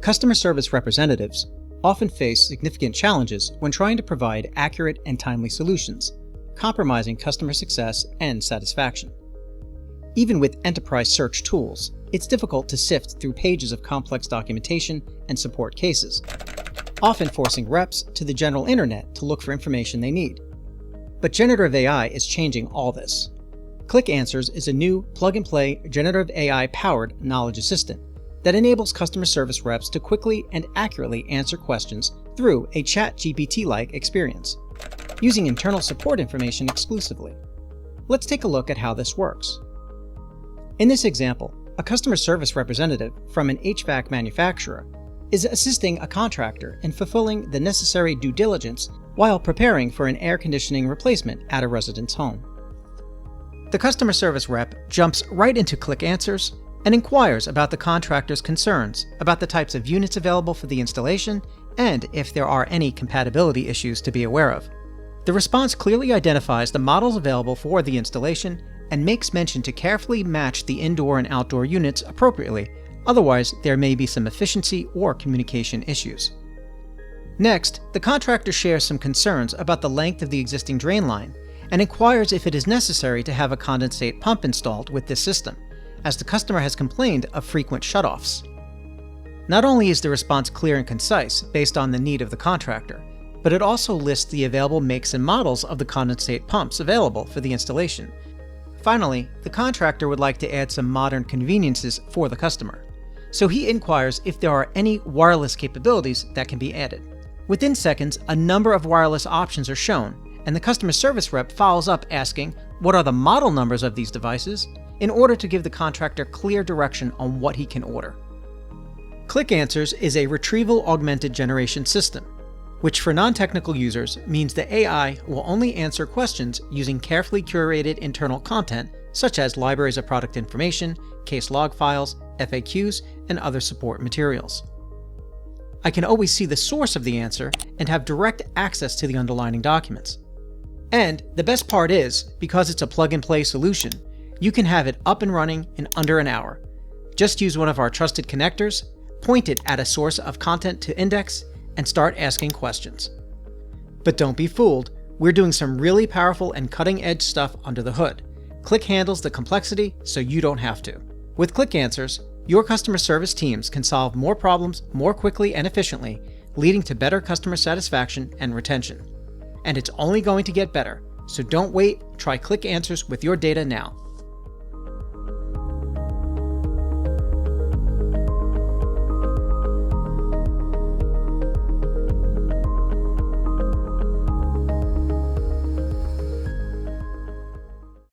Customer service representatives often face significant challenges when trying to provide accurate and timely solutions, compromising customer success and satisfaction. Even with enterprise search tools, it's difficult to sift through pages of complex documentation and support cases, often forcing reps to the general internet to look for information they need. But generative AI is changing all this. Qlik Answers is a new plug-and-play generative AI-powered knowledge assistant that enables customer service reps to quickly and accurately answer questions through a ChatGPT-like experience, using internal support information exclusively. Let's take a look at how this works. In this example, a customer service representative from an HVAC manufacturer is assisting a contractor in fulfilling the necessary due diligence while preparing for an air conditioning replacement at a resident's home. The customer service rep jumps right into Qlik Answers and inquires about the contractor's concerns about the types of units available for the installation and if there are any compatibility issues to be aware of. The response clearly identifies the models available for the installation and makes mention to carefully match the indoor and outdoor units appropriately, otherwise there may be some efficiency or communication issues. Next, the contractor shares some concerns about the length of the existing drain line and inquires if it is necessary to have a condensate pump installed with this system, as the customer has complained of frequent shutoffs. Not only is the response clear and concise based on the need of the contractor, but it also lists the available makes and models of the condensate pumps available for the installation. Finally, the contractor would like to add some modern conveniences for the customer, so he inquires if there are any wireless capabilities that can be added. Within seconds, a number of wireless options are shown, and the customer service rep follows up asking what are the model numbers of these devices in order to give the contractor clear direction on what he can order. Qlik Answers is a retrieval-augmented generation system, which for non-technical users means the AI will only answer questions using carefully curated internal content such as libraries of product information, case log files, FAQs, and other support materials. I can always see the source of the answer and have direct access to the underlying documents. And the best part is, because it's a plug-and-play solution, you can have it up and running in under an hour. Just use one of our trusted connectors, point it at a source of content to index, and start asking questions. But don't be fooled, we're doing some really powerful and cutting-edge stuff under the hood. Qlik handles the complexity so you don't have to. With Qlik Answers, your customer service teams can solve more problems more quickly and efficiently, leading to better customer satisfaction and retention. And it's only going to get better, so don't wait, try Qlik Answers with your data now.